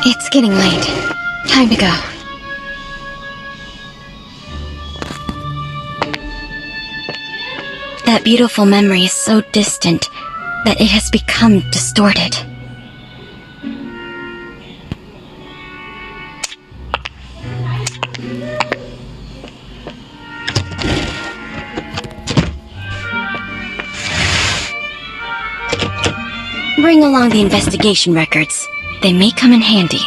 It's getting late. Time to go. That beautiful memory is so distant that it has become distorted. Bring along the investigation records. They may come in handy.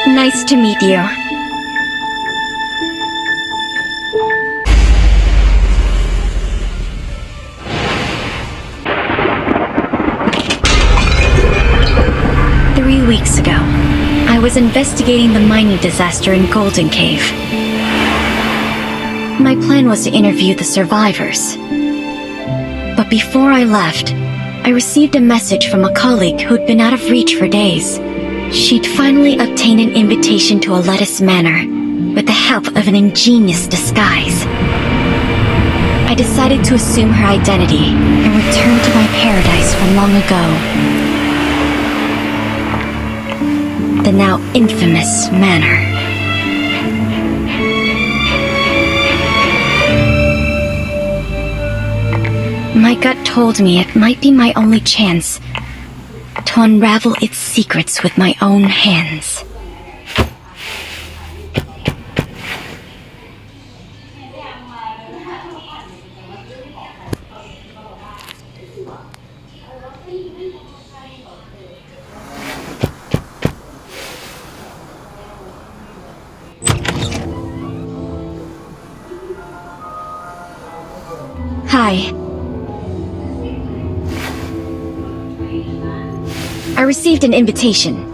Nice to meet you. Weeks ago, I was investigating the mining disaster in Golden Cave. My plan was to interview the survivors. But before I left, I received a message from a colleague who'd been out of reach for days. She'd finally obtained an invitation to a lettuce manor with the help of an ingenious disguise. I decided to assume her identity and return to my paradise from long ago. The now infamous manor. My gut told me it might be my only chance to unravel its secrets with my own hands. Hi. I received an invitation.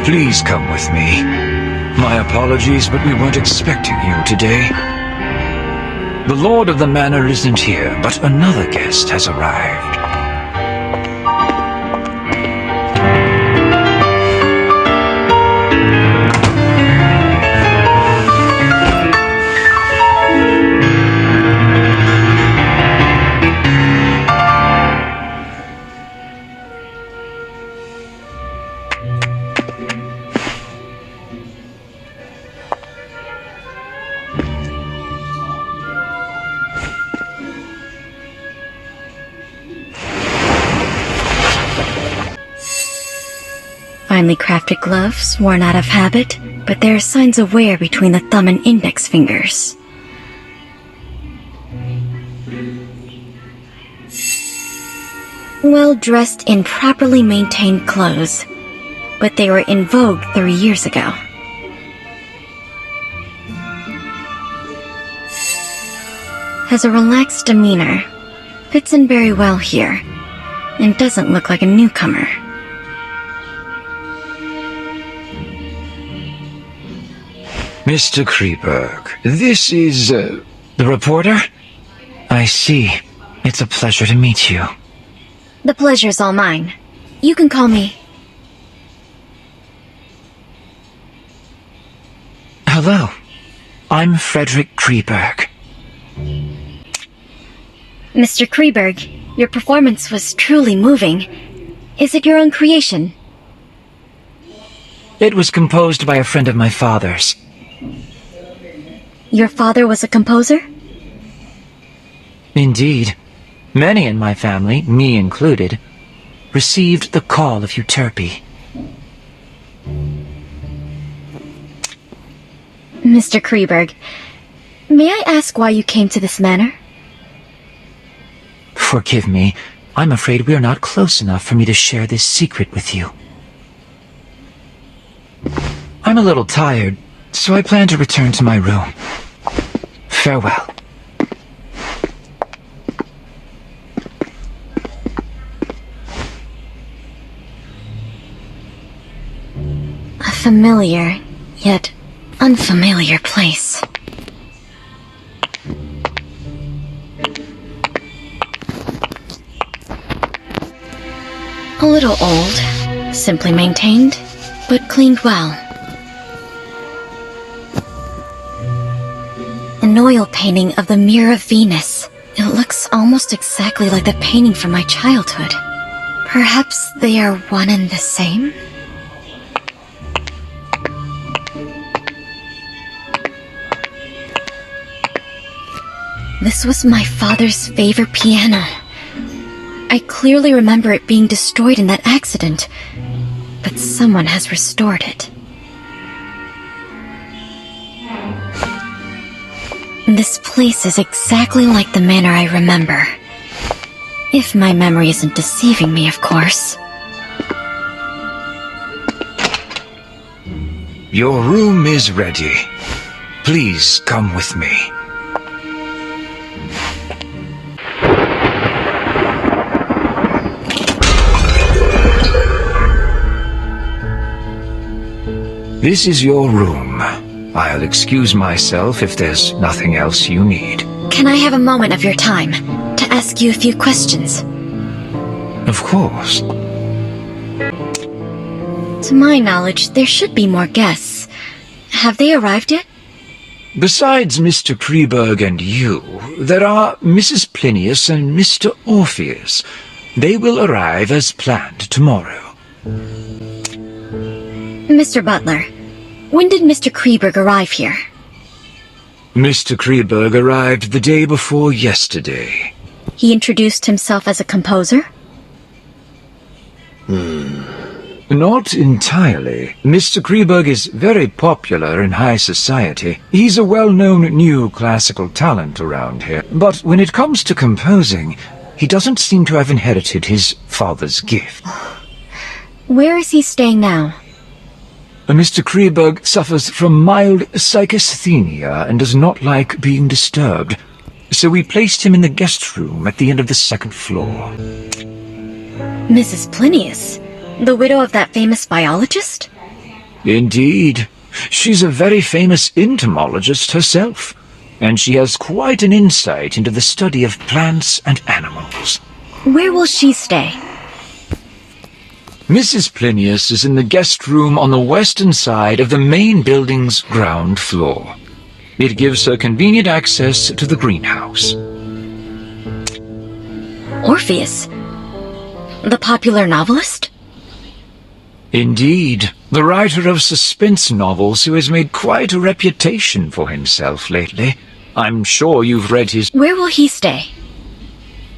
Please come with me. My apologies, but we weren't expecting you today. The Lord of the Manor isn't here, but another guest has arrived. Finely crafted gloves, worn out of habit, but there are signs of wear between the thumb and index fingers. Well dressed in properly maintained clothes, but they were in vogue 3 years ago. Has a relaxed demeanor, fits in very well here, and doesn't look like a newcomer. Mr. Kreberg, this is, the reporter? I see. It's a pleasure to meet you. The pleasure's all mine. You can call me... Hello. I'm Frederick Kreberg. Mr. Kreberg, your performance was truly moving. Is it your own creation? It was composed by a friend of my father's. Your father was a composer? Indeed. Many in my family, me included, received the call of Euterpe. Mr. Kreberg, may I ask why you came to this manor? Forgive me. I'm afraid we are not close enough for me to share this secret with you. I'm a little tired, so I plan to return to my room. Farewell. A familiar, yet unfamiliar place. A little old, simply maintained, but cleaned well. An oil painting of the Mirror of Venus. It looks almost exactly like the painting from my childhood. Perhaps they are one and the same? This was my father's favorite piano. I clearly remember it being destroyed in that accident, but someone has restored it. This place is exactly like the manor I remember. If my memory isn't deceiving me, of course. Your room is ready. Please come with me. This is your room. I'll excuse myself if there's nothing else you need. Can I have a moment of your time to ask you a few questions? Of course. To my knowledge, there should be more guests. Have they arrived yet? Besides Mr. Kreberg and you, there are Mrs. Plinius and Mr. Orpheus. They will arrive as planned tomorrow. Mr. Butler, when did Mr. Kreberg arrive here? Mr. Kreberg arrived the day before yesterday. He introduced himself as a composer? Not entirely. Mr. Kreberg is very popular in high society. He's a well-known new classical talent around here. But when it comes to composing, he doesn't seem to have inherited his father's gift. Where is he staying now? Mr. Kreberg suffers from mild psychasthenia and does not like being disturbed. So we placed him in the guest room at the end of the second floor. Mrs. Plinius? The widow of that famous biologist? Indeed. She's a very famous entomologist herself, and she has quite an insight into the study of plants and animals. Where will she stay? Mrs. Plinius is in the guest room on the western side of the main building's ground floor. It gives her convenient access to the greenhouse. Orpheus? The popular novelist? Indeed, the writer of suspense novels who has made quite a reputation for himself lately. I'm sure you've read his... Where will he stay?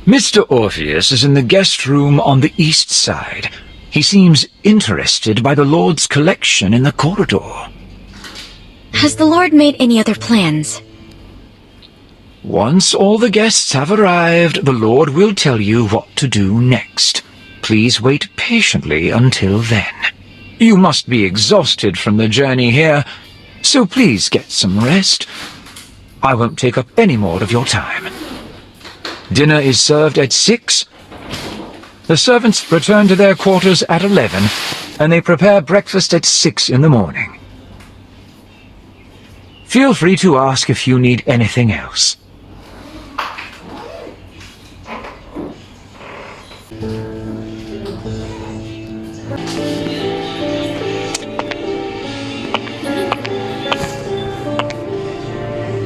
Mr. Orpheus is in the guest room on the east side. He seems interested by the Lord's collection in the corridor. Has the Lord made any other plans? Once all the guests have arrived, the Lord will tell you what to do next. Please wait patiently until then. You must be exhausted from the journey here, so please get some rest. I won't take up any more of your time. Dinner is served at 6. The servants return to their quarters at 11, and they prepare breakfast at 6 in the morning. Feel free to ask if you need anything else.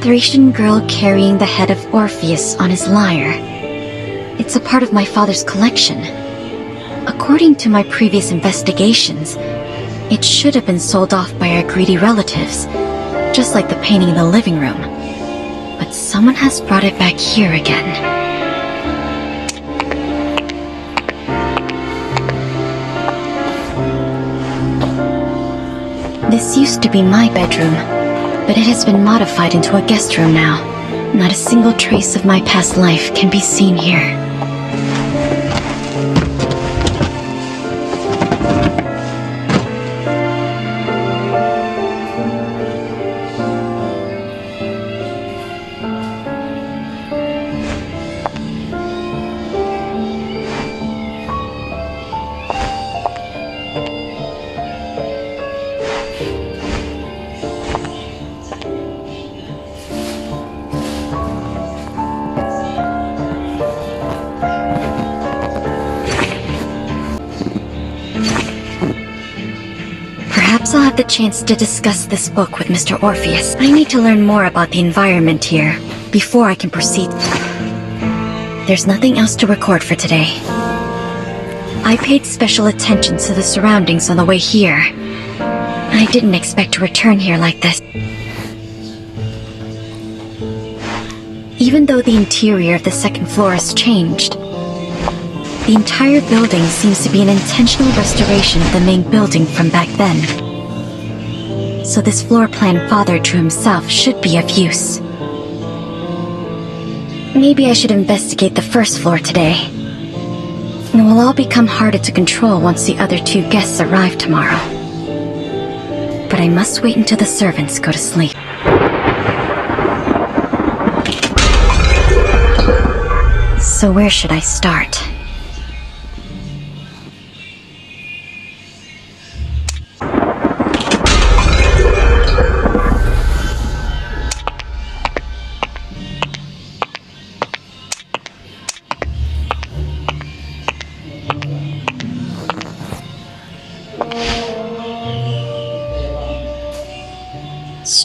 Thracian girl carrying the head of Orpheus on his lyre. It's a part of my father's collection. According to my previous investigations, it should have been sold off by our greedy relatives, just like the painting in the living room. But someone has brought it back here again. This used to be my bedroom, but it has been modified into a guest room now. Not a single trace of my past life can be seen here. Perhaps I'll have the chance to discuss this book with Mr. Orpheus. I need to learn more about the environment here before I can proceed. There's nothing else to record for today. I paid special attention to the surroundings on the way here. I didn't expect to return here like this. Even though the interior of the second floor has changed, the entire building seems to be an intentional restoration of the main building from back then. So this floor plan father drew himself should be of use. Maybe I should investigate the first floor today. It will all become harder to control once the other two guests arrive tomorrow. But I must wait until the servants go to sleep. So where should I start?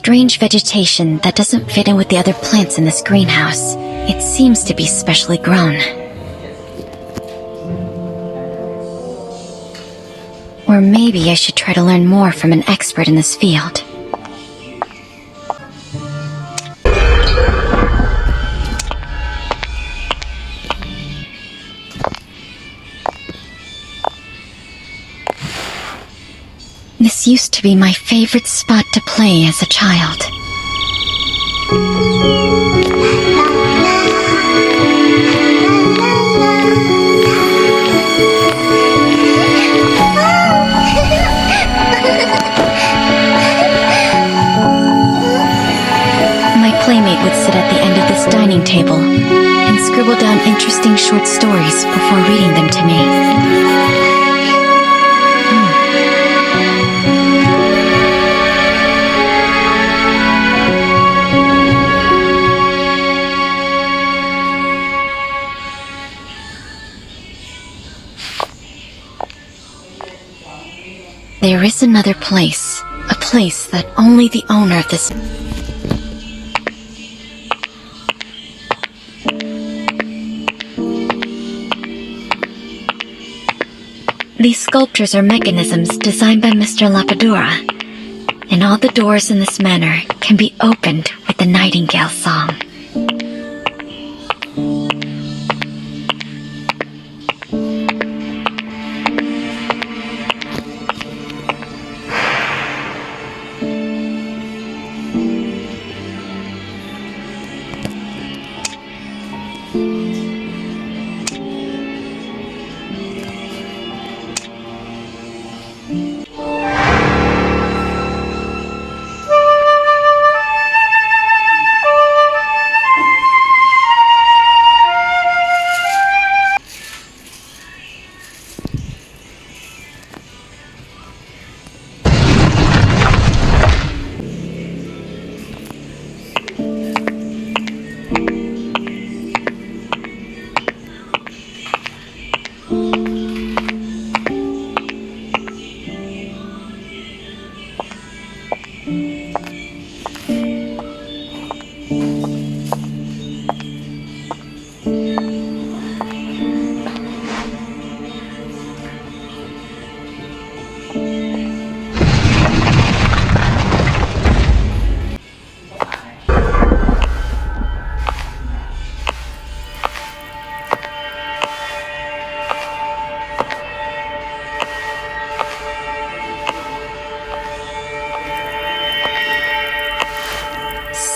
strange vegetation that doesn't fit in with the other plants in this greenhouse. It seems to be specially grown. Or maybe I should try to learn more from an expert in this field. This used to be my favorite spot to play as a child. My playmate would sit at the end of this dining table and scribble down interesting short stories before reading them to me. There is another place, a place that only the owner of this... These sculptures are mechanisms designed by Mr. Lapadura, and all the doors in this manor can be opened with the nightingale song.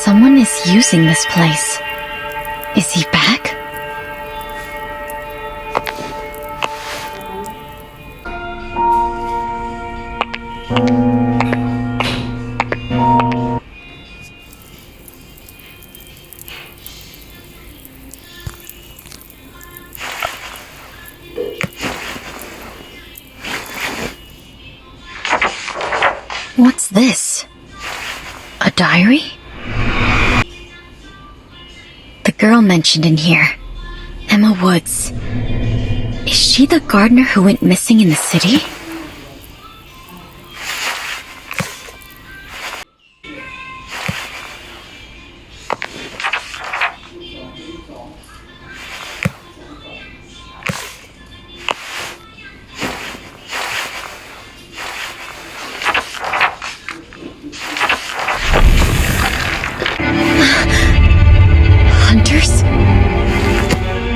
Someone is using this place. Is he back? What's this? A diary? The girl mentioned in here, Emma Woods. Is she the gardener who went missing in the city?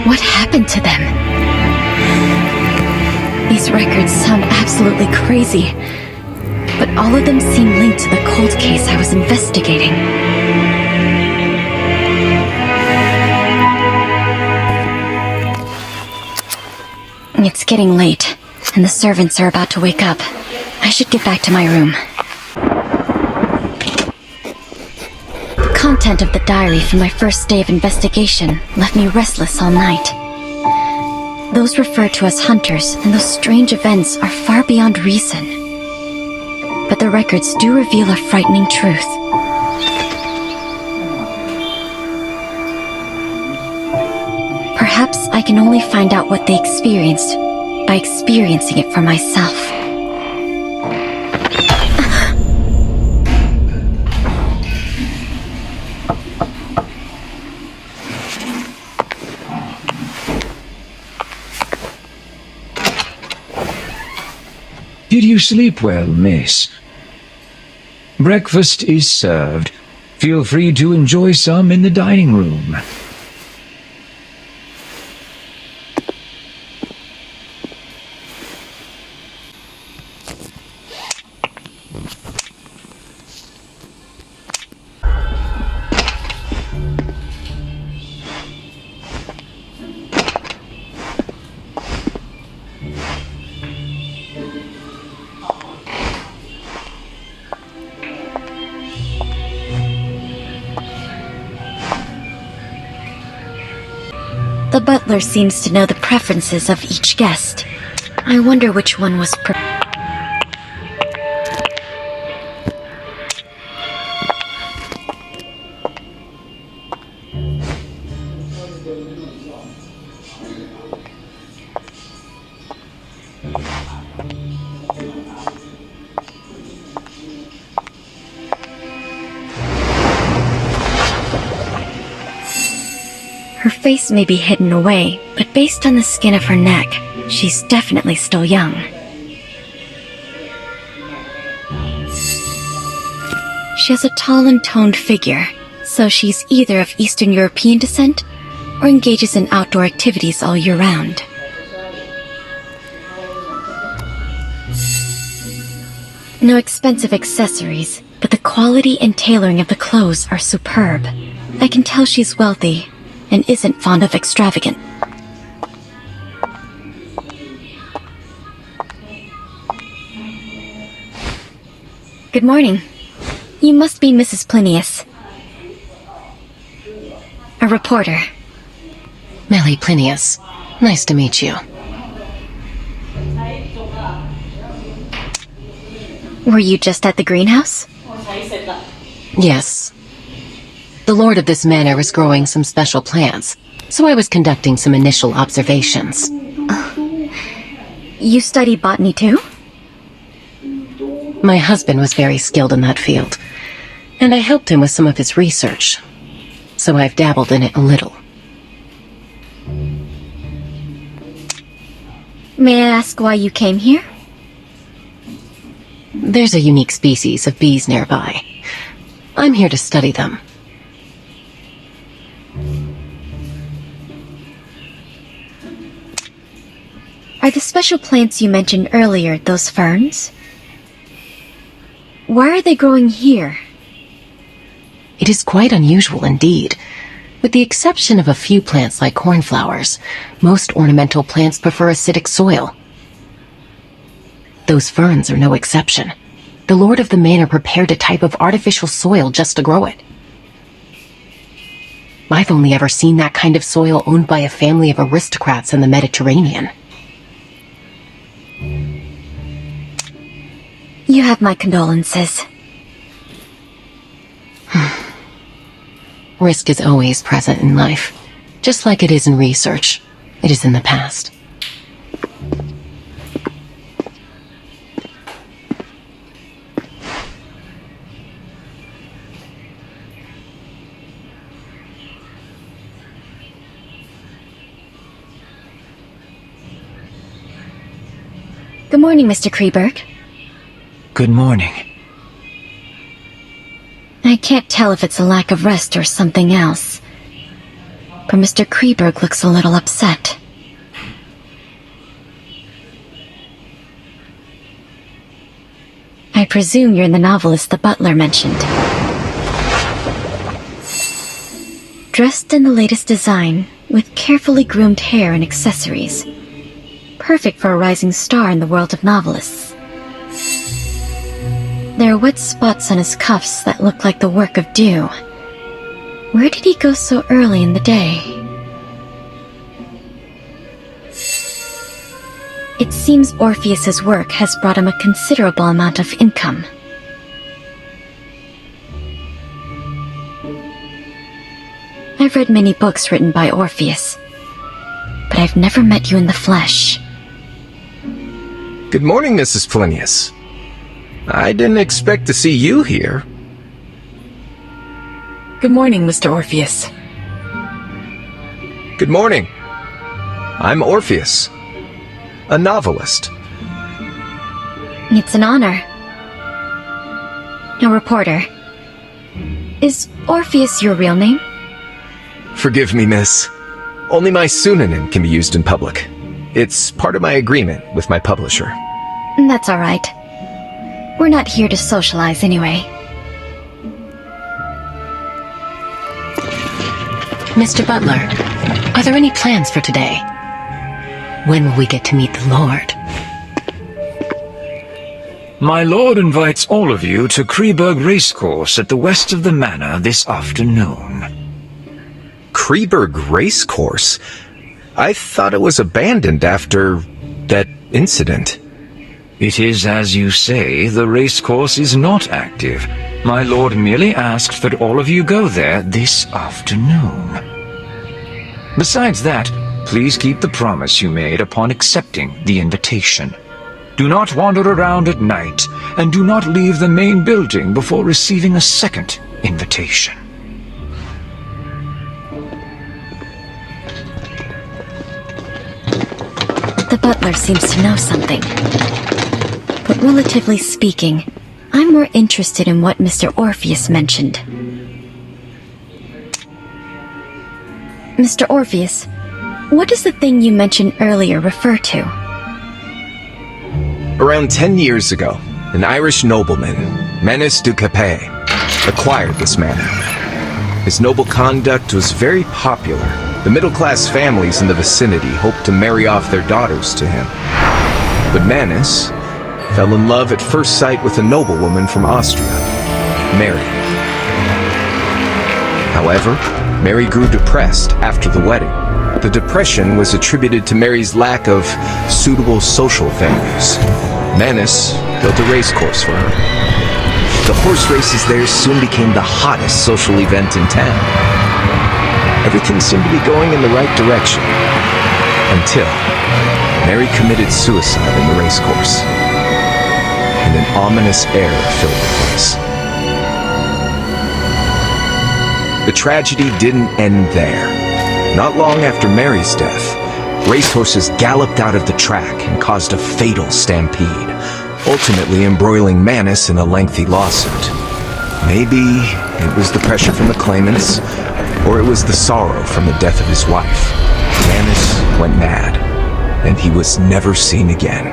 What happened to them? These records sound absolutely crazy, but all of them seem linked to the cold case I was investigating. It's getting late, and the servants are about to wake up. I should get back to my room. The content of the diary from my first day of investigation left me restless all night. Those referred to as hunters and those strange events are far beyond reason. But the records do reveal a frightening truth. Perhaps I can only find out what they experienced by experiencing it for myself. Did you sleep well, miss? Breakfast is served. Feel free to enjoy some in the dining room. The butler seems to know the preferences of each guest. I wonder which one was Her face may be hidden away, but based on the skin of her neck, she's definitely still young. She has a tall and toned figure, so she's either of Eastern European descent or engages in outdoor activities all year round. No expensive accessories, but the quality and tailoring of the clothes are superb. I can tell she's wealthy and isn't fond of extravagant. Good morning. You must be Mrs. Plinius. A reporter. Millie Plinius. Nice to meet you. Were you just at the greenhouse? Yes. The lord of this manor is growing some special plants, so I was conducting some initial observations. You study botany too? My husband was very skilled in that field, and I helped him with some of his research, so I've dabbled in it a little. May I ask why you came here? There's a unique species of bees nearby. I'm here to study them. Are the special plants you mentioned earlier those ferns? Why are they growing here? It is quite unusual indeed. With the exception of a few plants like cornflowers, most ornamental plants prefer acidic soil. Those ferns are no exception. The lord of the manor prepared a type of artificial soil just to grow it. I've only ever seen that kind of soil owned by a family of aristocrats in the Mediterranean. You have my condolences. Risk is always present in life. Just like it is in research, it is in the past. Good morning, Mr. Kreberg. Good morning. I can't tell if it's a lack of rest or something else, but Mr. Kreberg looks a little upset. I presume you're the novelist the butler mentioned. Dressed in the latest design, with carefully groomed hair and accessories. Perfect for a rising star in the world of novelists. There are wet spots on his cuffs that look like the work of dew. Where did he go so early in the day? It seems Orpheus's work has brought him a considerable amount of income. I've read many books written by Orpheus, but I've never met you in the flesh. Good morning, Mrs. Plinius. I didn't expect to see you here. Good morning, Mr. Orpheus. Good morning. I'm Orpheus, a novelist. It's an honor. A reporter. Is Orpheus your real name? Forgive me, miss. Only my pseudonym can be used in public. It's part of my agreement with my publisher. That's all right. We're not here to socialize anyway. Mr. Butler, are there any plans for today? When will we get to meet the Lord? My lord invites all of you to Kreberg Racecourse at the west of the manor this afternoon. Kreberg Racecourse? I thought it was abandoned after that incident. It is as you say, the racecourse is not active. My lord merely asked that all of you go there this afternoon. Besides that, please keep the promise you made upon accepting the invitation. Do not wander around at night, and do not leave the main building before receiving a second invitation. The butler seems to know something. But relatively speaking, I'm more interested in what Mr. Orpheus mentioned. Mr. Orpheus, what does the thing you mentioned earlier refer to? Around 10 years ago, an Irish nobleman, Menace du Capet, acquired this manor. His noble conduct was very popular. The middle-class families in the vicinity hoped to marry off their daughters to him. But Menace fell in love at first sight with a noblewoman from Austria, Mary. However, Mary grew depressed after the wedding. The depression was attributed to Mary's lack of suitable social venues. Menace built a racecourse for her. The horse races there soon became the hottest social event in town. Everything seemed to be going in the right direction, until Mary committed suicide in the racecourse, and an ominous air filled the place. The tragedy didn't end there. Not long after Mary's death, racehorses galloped out of the track and caused a fatal stampede, ultimately embroiling Menace in a lengthy lawsuit. Maybe it was the pressure from the claimants, or it was the sorrow from the death of his wife. Menace went mad, and he was never seen again.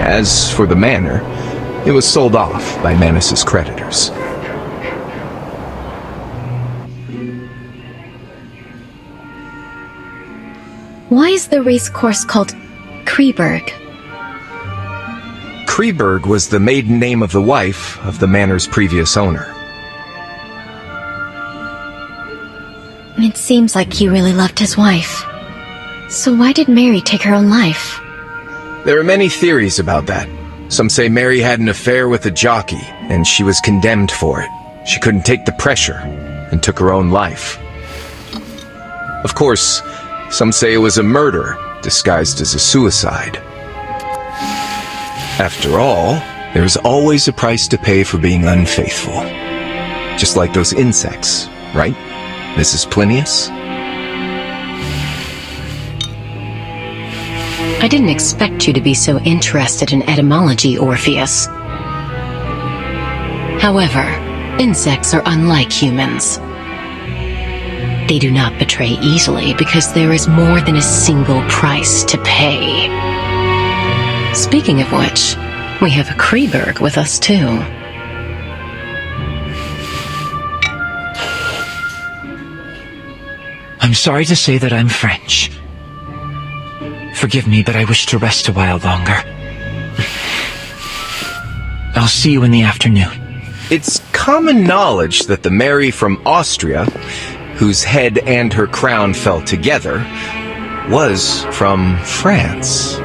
As for the manor, it was sold off by Menace's creditors. Why is the race course called Kreberg? Kreberg was the maiden name of the wife of the manor's previous owner. It seems like he really loved his wife. So why did Mary take her own life? There are many theories about that. Some say Mary had an affair with a jockey, and she was condemned for it. She couldn't take the pressure, and took her own life. Of course, some say it was a murder, disguised as a suicide. After all, there's always a price to pay for being unfaithful. Just like those insects, right, Mrs. Plinius? I didn't expect you to be so interested in etymology, Orpheus. However, insects are unlike humans. They do not betray easily because there is more than a single price to pay. Speaking of which, we have a Kreberg with us too. I'm sorry to say that I'm French. Forgive me, but I wish to rest a while longer. I'll see you in the afternoon. It's common knowledge that the Mary from Austria, whose head and her crown fell together, was from France.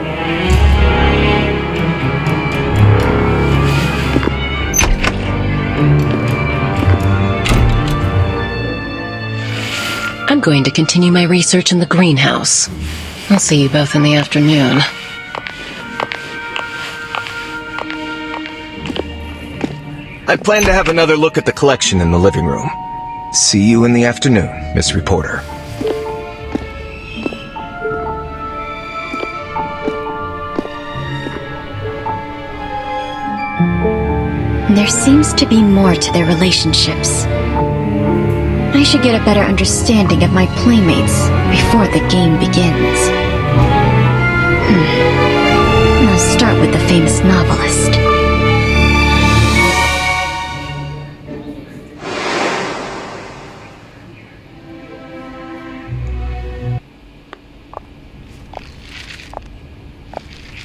I'm going to continue my research in the greenhouse. I'll see you both in the afternoon. I plan to have another look at the collection in the living room. See you in the afternoon, Miss Reporter. there seems to be more to their relationships. I should get a better understanding of my playmates before the game begins. I'll start with the famous novelist.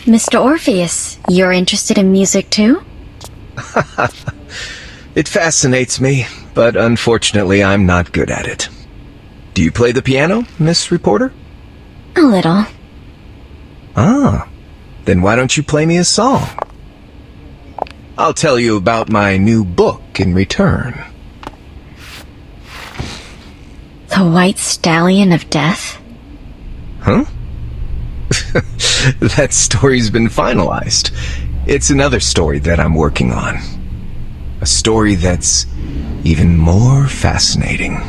Mr. Orpheus, you're interested in music too? It fascinates me, but unfortunately I'm not good at it. Do you play the piano, Miss Reporter? A little. Ah, then why don't you play me a song? I'll tell you about my new book in return. The White Stallion of Death? Huh? That story's been finalized. It's another story that I'm working on. A story that's even more fascinating.